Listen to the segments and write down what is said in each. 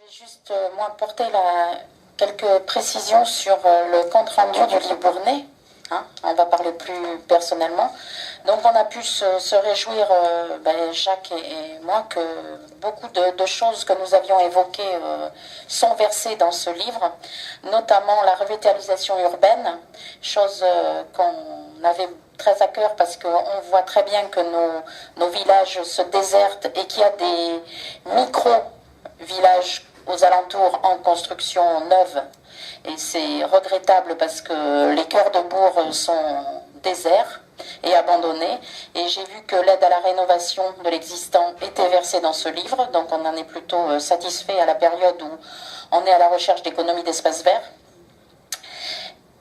Je vais juste, moi, apporter quelques précisions sur le compte-rendu du Libournais. Hein, on va parler plus personnellement. Donc on a pu se réjouir, Jacques et moi, que beaucoup de choses que nous avions évoquées sont versées dans ce livre, notamment la revitalisation urbaine, chose qu'on avait très à cœur parce qu'on voit très bien que nos villages se désertent et qu'il y a des micro-villages aux alentours en construction neuve. Et c'est regrettable parce que les cœurs de bourg sont déserts et abandonnés. Et j'ai vu que l'aide à la rénovation de l'existant était versée dans ce livre. Donc on en est plutôt satisfait à la période où on est à la recherche d'économies d'espaces verts.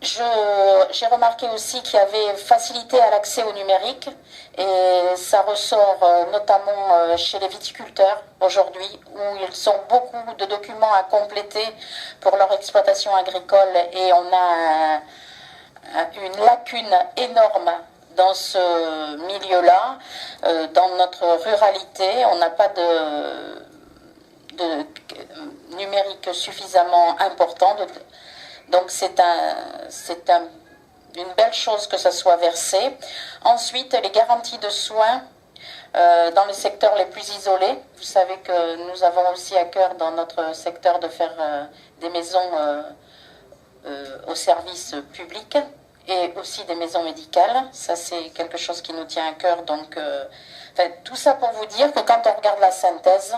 J'ai remarqué aussi qu'il y avait facilité à l'accès au numérique et ça ressort notamment chez les viticulteurs aujourd'hui où ils ont beaucoup de documents à compléter pour leur exploitation agricole et on a une lacune énorme dans ce milieu-là. Dans notre ruralité, on n'a pas de numérique suffisamment important. Donc c'est une belle chose que ça soit versé. Ensuite, les garanties de soins dans les secteurs les plus isolés. Vous savez que nous avons aussi à cœur dans notre secteur de faire des maisons au service public et aussi des maisons médicales. Ça, c'est quelque chose qui nous tient à cœur. Donc, tout ça pour vous dire que quand on regarde la synthèse,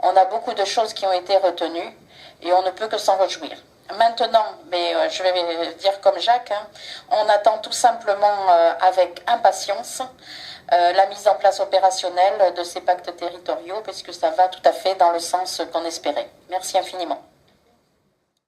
on a beaucoup de choses qui ont été retenues et on ne peut que s'en réjouir. Maintenant, mais je vais dire comme Jacques, hein, on attend tout simplement avec impatience la mise en place opérationnelle de ces pactes territoriaux, puisque ça va tout à fait dans le sens qu'on espérait. Merci infiniment.